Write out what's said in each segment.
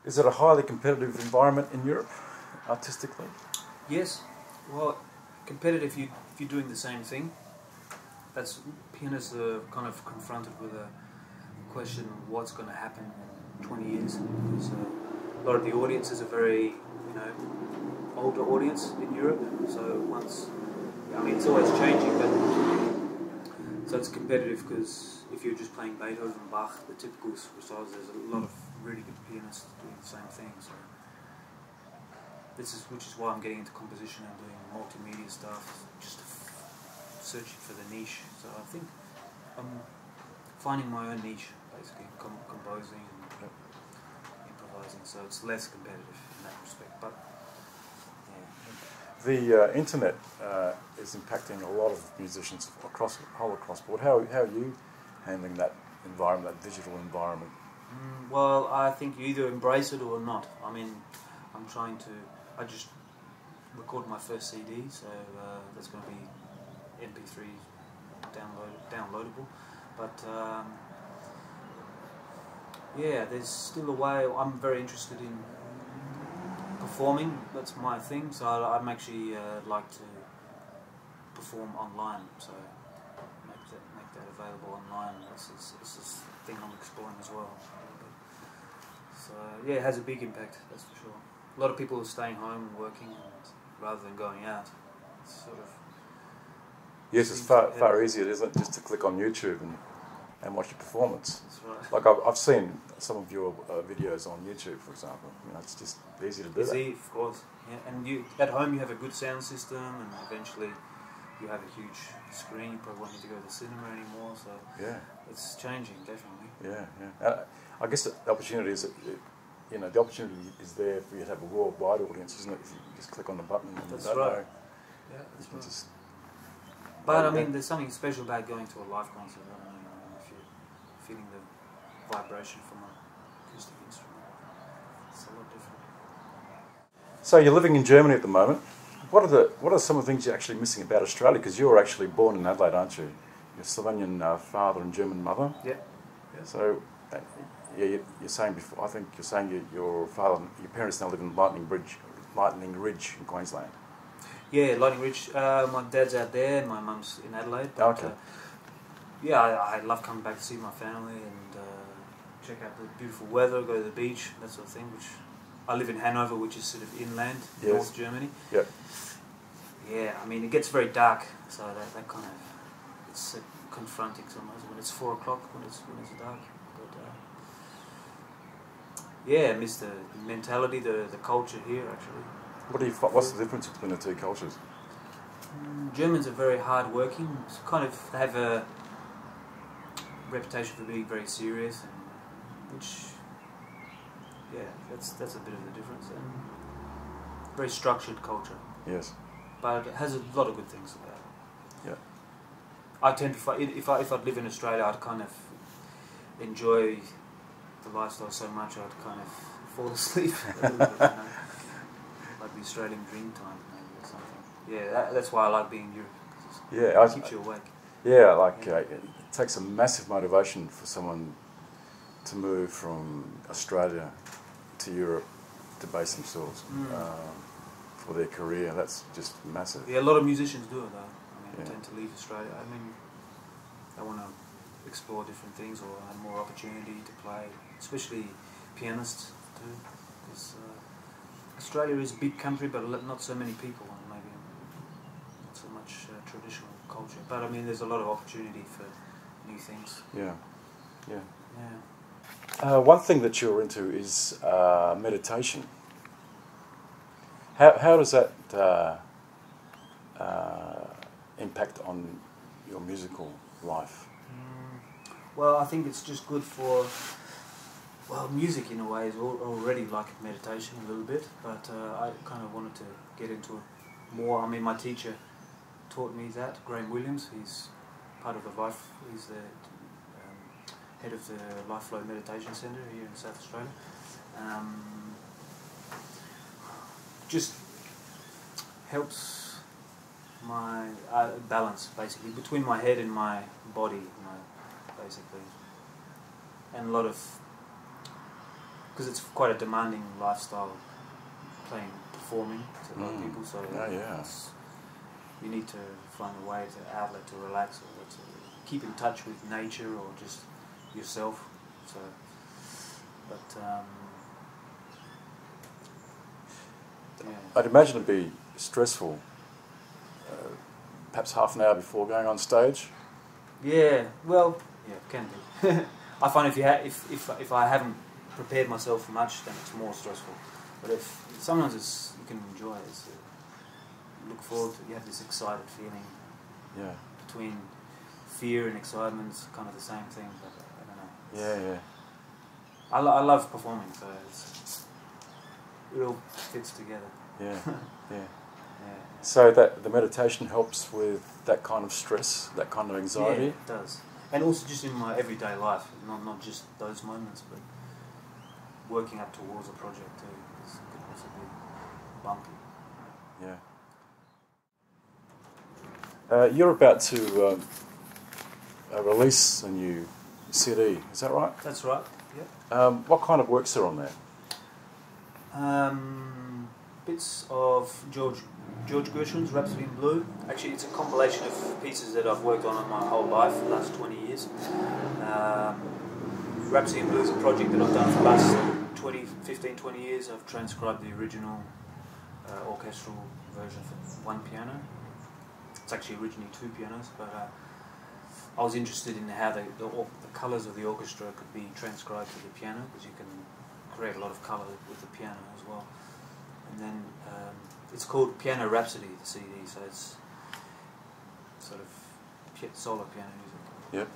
Is it a highly competitive environment in Europe, artistically? Yes. Well, competitive if you're doing the same thing. That's pianists are kind of confronted with a question of what's going to happen in 20 years. Because a lot of the audience is a very, older audience in Europe. So it's always changing, but so it's competitive because if you're just playing Beethoven, Bach, the typical styles, there's a lot of really good pianists doing the same thing. So which is why I'm getting into composition and doing multimedia stuff, just searching for the niche. So I think I'm finding my own niche, basically, composing and improvising. So it's less competitive in that respect. But the internet is impacting a lot of musicians whole across board. How are you handling that environment, that digital environment? Well, I think you either embrace it or not. I mean, I just recorded my first CD, so that's going to be MP3 downloadable. But there's still a way. I'm very interested in performing. That's my thing. So I'm actually like to perform online. So make that available online. This is a thing I'm exploring as well. So it has a big impact. That's for sure. A lot of people are staying home and working rather than going out. It's sort of yes, it's far easier, isn't it, just to click on YouTube and watch your performance. That's right. Like I've seen some of your videos on YouTube, for example. It's just easy to do that. Easy, of course. Yeah, and you at home you have a good sound system, and eventually you have a huge screen. You probably won't need to go to the cinema anymore. So yeah, it's changing definitely. Yeah. I guess the opportunity is, the opportunity is there for you to have a worldwide audience, isn't it? If you just click on the button and that's you don't right. know. Yeah, that's right. Just, but I mean, there's something special about going to a live concert. I don't know if you're feeling the vibration from an acoustic instrument. It's a lot different. So you're living in Germany at the moment. What are some of the things you're actually missing about Australia? Because you're actually born in Adelaide, aren't you? You're Slovenian father and German mother. Yeah. So, you're saying before. I think you're saying your parents now live in Lightning Ridge in Queensland. Yeah, Lightning Ridge. My dad's out there, my mum's in Adelaide. But, okay. I love coming back to see my family and check out the beautiful weather, go to the beach, that sort of thing. Which I live in Hanover, which is sort of inland, North Germany. Yep. Yeah, I mean it gets very dark, so that kind of it's confronting sometimes when it's 4 o'clock when it's dark. But I miss the mentality, the culture here actually. What's the difference between the two cultures? Germans are very hard working. They have a reputation for being very serious, and that's a bit of the difference. And very structured culture. Yes. But it has a lot of good things about it. Yeah. I tend to if I'd live in Australia, I'd kind of enjoy the lifestyle so much I'd kind of fall asleep a little bit, like the Australian dream time maybe or something. Yeah, that's why I like being in Europe. It keeps you awake. Yeah, it takes a massive motivation for someone to move from Australia to Europe to base themselves for their career. That's just massive. Yeah, a lot of musicians do it though. Tend to leave Australia. I mean, they want to explore different things or have more opportunity to play, especially pianists too. Because Australia is a big country, but not so many people, and maybe not so much traditional culture. But I mean, there's a lot of opportunity for new things. Yeah. Yeah. One thing that you're into is meditation. How does that impact on your musical life? Well, I think it's just good for, music in a way is already like meditation a little bit, but I kind of wanted to get into it more. I mean, my teacher taught me that, Graham Williams. He's part of he's the head of the Life Flow Meditation Centre here in South Australia. Just helps my balance, basically, between my head and my body, basically. And a lot of because it's quite a demanding lifestyle, performing to a lot of people. So you need to find a way to outlet, to relax, or to keep in touch with nature, or just yourself. So, but I'd imagine it'd be stressful. Perhaps half an hour before going on stage. Yeah, well, yeah, it can be. I find if I haven't prepared myself for much, then it's more stressful. But if sometimes you can enjoy it. Look forward to it. You have this excited feeling. Yeah. Between fear and excitement, it's kind of the same thing. But I don't know. Yeah. I love performing, so it all fits together. Yeah. So that the meditation helps with that kind of stress, that kind of anxiety? Yeah, it does. And also just in my everyday life, not just those moments, but working up towards a project too. Could also be bumpy. Yeah. You're about to release a new CD, is that right? That's right, yeah. What kind of works are on there? Bits of George Gershwin's Rhapsody in Blue. Actually, it's a compilation of pieces that I've worked on my whole life, the last 20 years. Rhapsody in Blue is a project that I've done for the last 15, 20 years. I've transcribed the original orchestral version for one piano. It's actually originally two pianos, but I was interested in how the colours of the orchestra could be transcribed to the piano, because you can create a lot of colour with the piano as well. And then it's called Piano Rhapsody, the CD, so it's sort of solo piano music. Yep.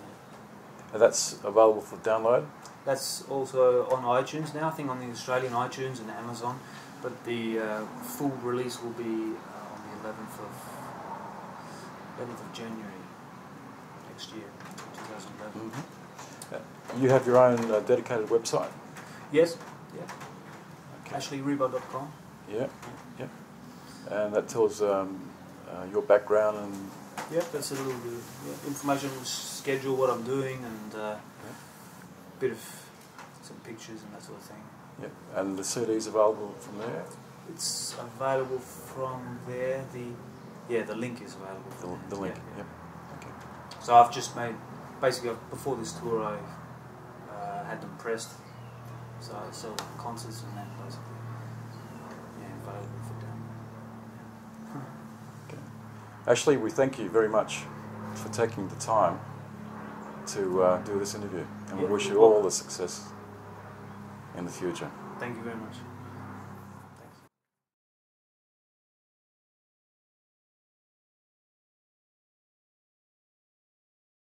And that's available for download? That's also on iTunes now, I think on the Australian iTunes and Amazon, but the full release will be on the 11th of January next year, 2011. You have your own dedicated website? Yes, yeah. Okay. AshleyHribar.com. Yeah. And that tells your background and... Yeah, that's a little bit of information, schedule, what I'm doing, and a bit of some pictures and that sort of thing. Yep. And the CD's available from there? It's available from there. The link is available from the link, yeah. Yep. Okay. So I've just made, basically before this tour I had them pressed, so I sell concerts and then basically available for download. Okay. Ashley, we thank you very much for taking the time to do this interview, and we wish you all the success in the future. Thank you very much.